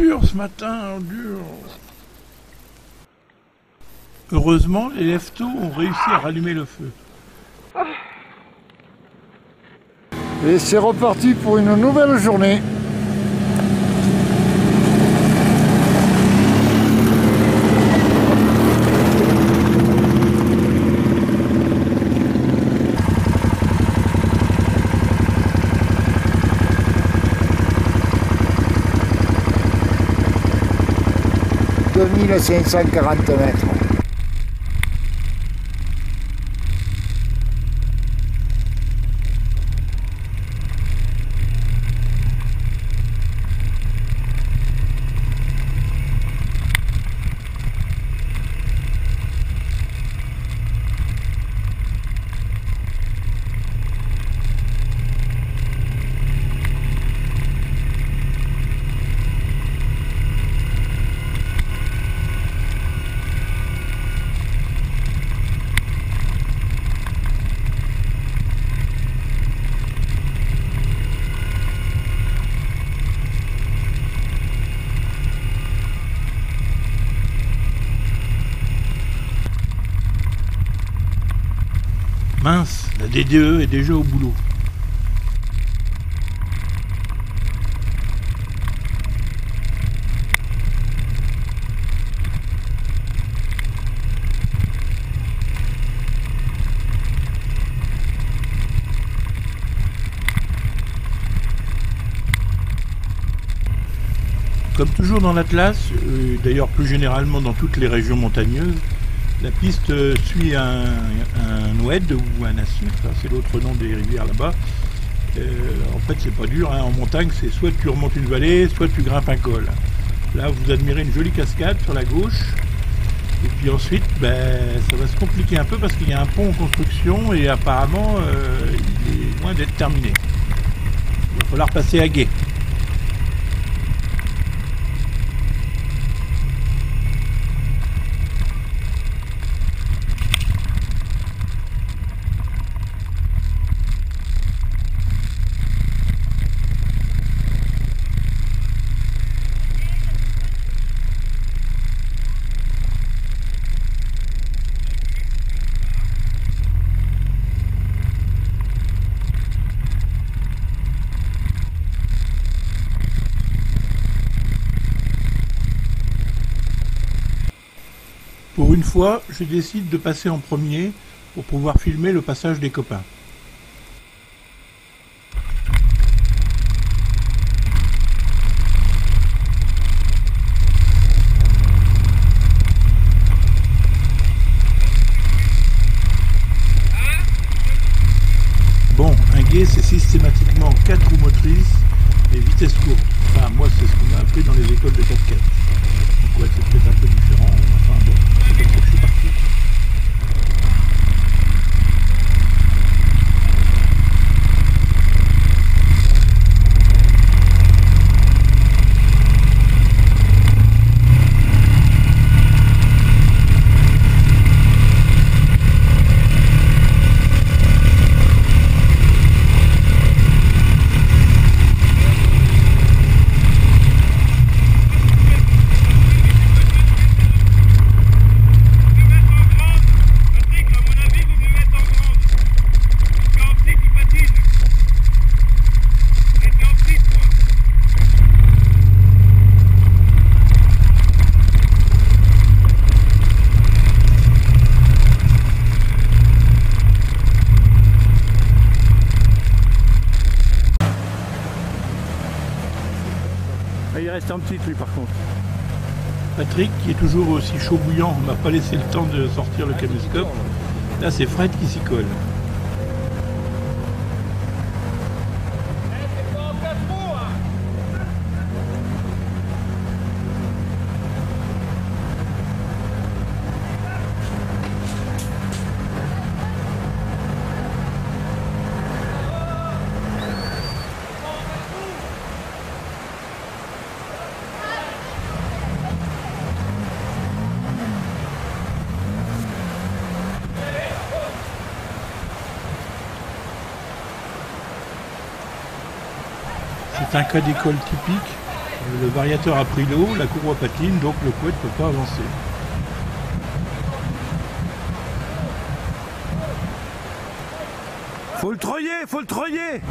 dur ce matin, dur. Heureusement, les lève-tôt ont réussi à rallumer le feu. Et c'est reparti pour une nouvelle journée. « 2540 mètres. Mince, la DDE est déjà au boulot. Comme toujours dans l'Atlas, d'ailleurs plus généralement dans toutes les régions montagneuses, la piste suit un oued ou un nassif, c'est l'autre nom des rivières là-bas. En fait, c'est pas dur, en montagne, c'est soit tu remontes une vallée, soit tu grimpes un col. Là, vous admirez une jolie cascade sur la gauche. Et puis ensuite, ça va se compliquer un peu parce qu'il y a un pont en construction et apparemment, il est loin d'être terminé. Il va falloir passer à gué. Pour une fois, je décide de passer en premier pour pouvoir filmer le passage des copains. Bon, un gué c'est systématiquement 4 roues motrices et vitesse courte. Enfin, moi c'est ce qu'on a appris dans les écoles de 4x4. Donc ouais, c'est peut-être un peu différent. Enfin bon, c'est comme ça que je suis parti. Il reste un petit lui par contre. Patrick, qui est toujours aussi chaud bouillant, m'a pas laissé le temps de sortir le caméscope. Là, c'est Fred qui s'y colle. C'est un cas d'école typique. Le variateur a pris l'eau, la courroie patine, donc le quad ne peut pas avancer. Faut le treuiller, faut le treuiller.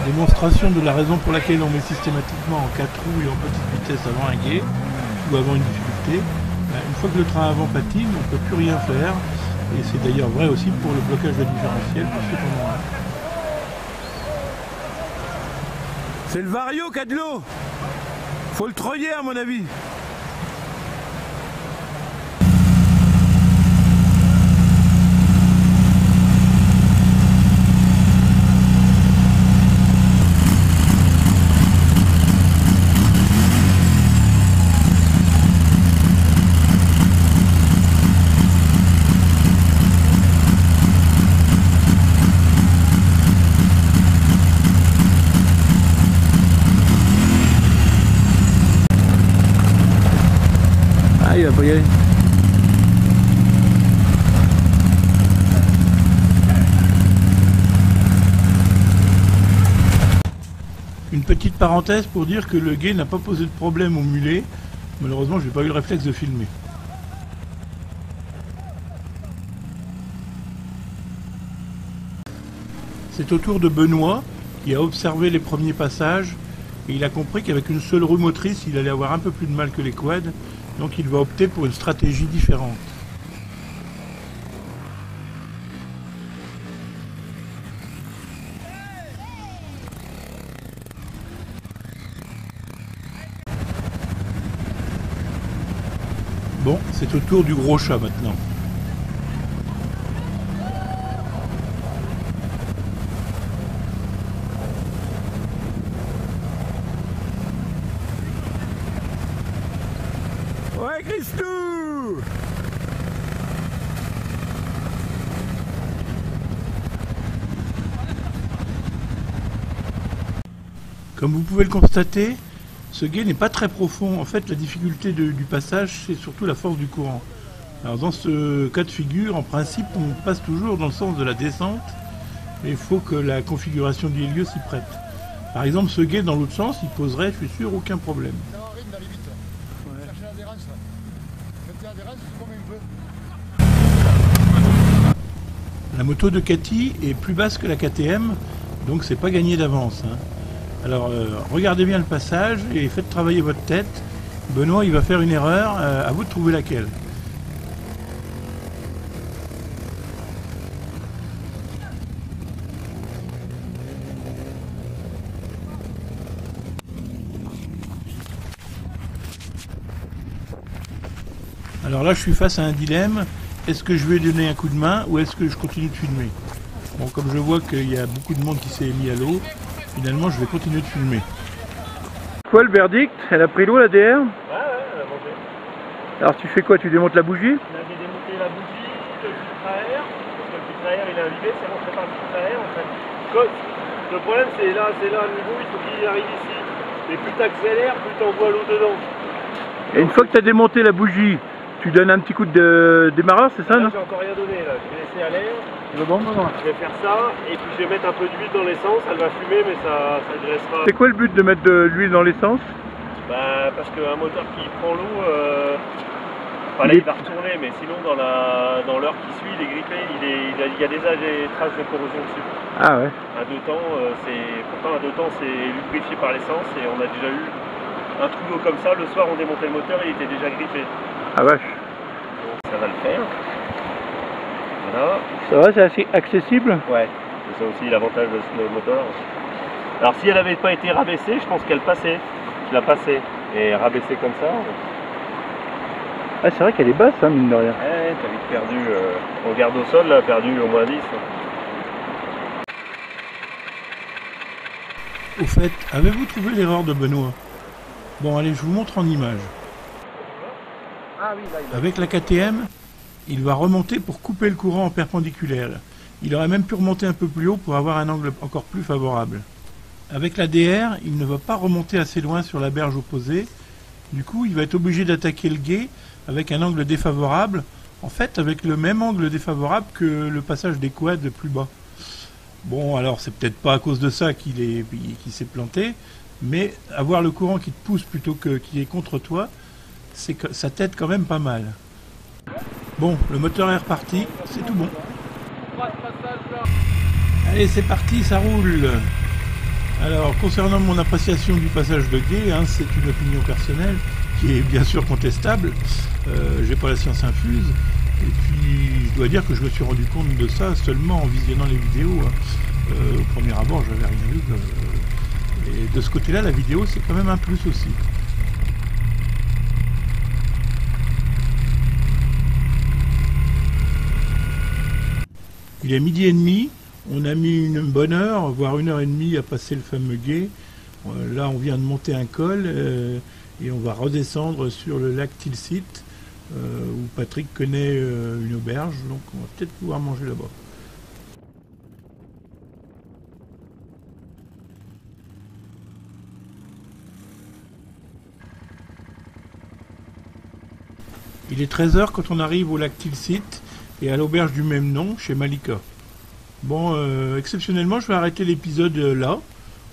Démonstration de la raison pour laquelle on met systématiquement en 4 roues et en petite vitesse avant un gué ou avant une difficulté. Une fois que le train avant patine, on ne peut plus rien faire. Et c'est d'ailleurs vrai aussi pour le blocage de différentiel pour ceux qui en ont un. C'est le vario qui a de l'eau. Faut le treuiller à mon avis. Il va pas y aller. Une petite parenthèse pour dire que le gué n'a pas posé de problème au mulet. Malheureusement, je n'ai pas eu le réflexe de filmer. C'est au tour de Benoît qui a observé les premiers passages et il a compris qu'avec une seule roue motrice, il allait avoir un peu plus de mal que les quads. Donc il va opter pour une stratégie différente. Bon, c'est au tour du gros chat maintenant. Ouais, Christou! Comme vous pouvez le constater, ce gué n'est pas très profond. En fait, la difficulté du passage, c'est surtout la force du courant. Alors dans ce cas de figure, en principe, on passe toujours dans le sens de la descente, mais il faut que la configuration du lieu s'y prête. Par exemple, ce gué dans l'autre sens, il poserait, je suis sûr, aucun problème. La moto de Cathy est plus basse que la KTM, donc c'est pas gagné d'avance. Alors regardez bien le passage et faites travailler votre tête. Benoît il va faire une erreur, à vous de trouver laquelle. Alors là je suis face à un dilemme. Est-ce que je vais donner un coup de main ou est-ce que je continue de filmer? Bon, comme je vois qu'il y a beaucoup de monde qui s'est mis à l'eau, finalement je vais continuer de filmer. Quoi le verdict? Elle a pris l'eau la DR? Ouais, elle a mangé. Alors tu fais quoi? Tu démontes la bougie? On avait démonté la bougie, le filtre à air, parce que le filtre à air il est arrivé, c'est rentré par le filtre à air en fait. Le problème c'est là le niveau, il faut qu'il arrive ici. Et plus tu accélères, plus tu envoies l'eau dedans. Et une fois que tu as démonté la bougie, tu donnes un petit coup de démarreur, c'est ça? Là j'ai encore rien donné, là. Je vais laisser à l'air. Bon, Je vais faire ça, et puis je vais mettre un peu d'huile dans l'essence, elle va fumer mais ça graissera. c'est quoi le but de mettre de l'huile dans l'essence? Bah parce qu'un moteur qui prend l'eau, là il va retourner, mais sinon dans l'heure qui suit il est grippé, il y a déjà des traces de corrosion dessus. Ah ouais. Pourtant un 2 temps c'est lubrifié par l'essence et on a déjà eu un trou d'eau comme ça, le soir on démontait le moteur et il était déjà grippé. Ah vache. Donc ça va le faire. Voilà. Ça va, c'est assez accessible? Ouais, c'est ça aussi l'avantage de ce moteur. Alors si elle n'avait pas été rabaissée, je pense qu'elle passait. Je la passais. Et rabaissée comme ça. Ah c'est vrai qu'elle est basse, hein, mine de rien. Ouais, t'as vite perdu. On garde au sol, là, perdu au moins 10. Au fait, avez-vous trouvé l'erreur de Benoît? Bon allez, je vous montre en image. Avec la KTM, il va remonter pour couper le courant en perpendiculaire. Il aurait même pu remonter un peu plus haut pour avoir un angle encore plus favorable. Avec la DR, il ne va pas remonter assez loin sur la berge opposée. Du coup, il va être obligé d'attaquer le gué avec un angle défavorable. En fait, avec le même angle défavorable que le passage des quads plus bas. Bon, alors c'est peut-être pas à cause de ça qu'il s'est planté, Mais avoir le courant qui te pousse plutôt que qui est contre toi, ça t'aide quand même pas mal. Bon, le moteur est reparti, c'est tout bon. Allez, c'est parti, ça roule. Alors, concernant mon appréciation du passage de Gay, hein, c'est une opinion personnelle qui est bien sûr contestable. J'ai pas la science infuse. Et puis, je dois dire que je me suis rendu compte de ça seulement en visionnant les vidéos. Hein. Au premier abord, j'avais rien vu. Et de ce côté-là, la vidéo, c'est quand même un plus aussi. Il est 12h30. On a mis une bonne heure, voire 1h30 à passer le fameux gué. Là, on vient de monter un col et on va redescendre sur le lac Tilsit, où Patrick connaît une auberge, donc on va peut-être pouvoir manger là-bas. Il est 13h quand on arrive au lac Tilsit et à l'auberge du même nom, chez Malika. Bon, exceptionnellement, je vais arrêter l'épisode là.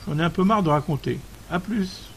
J'en ai un peu marre de raconter. A plus.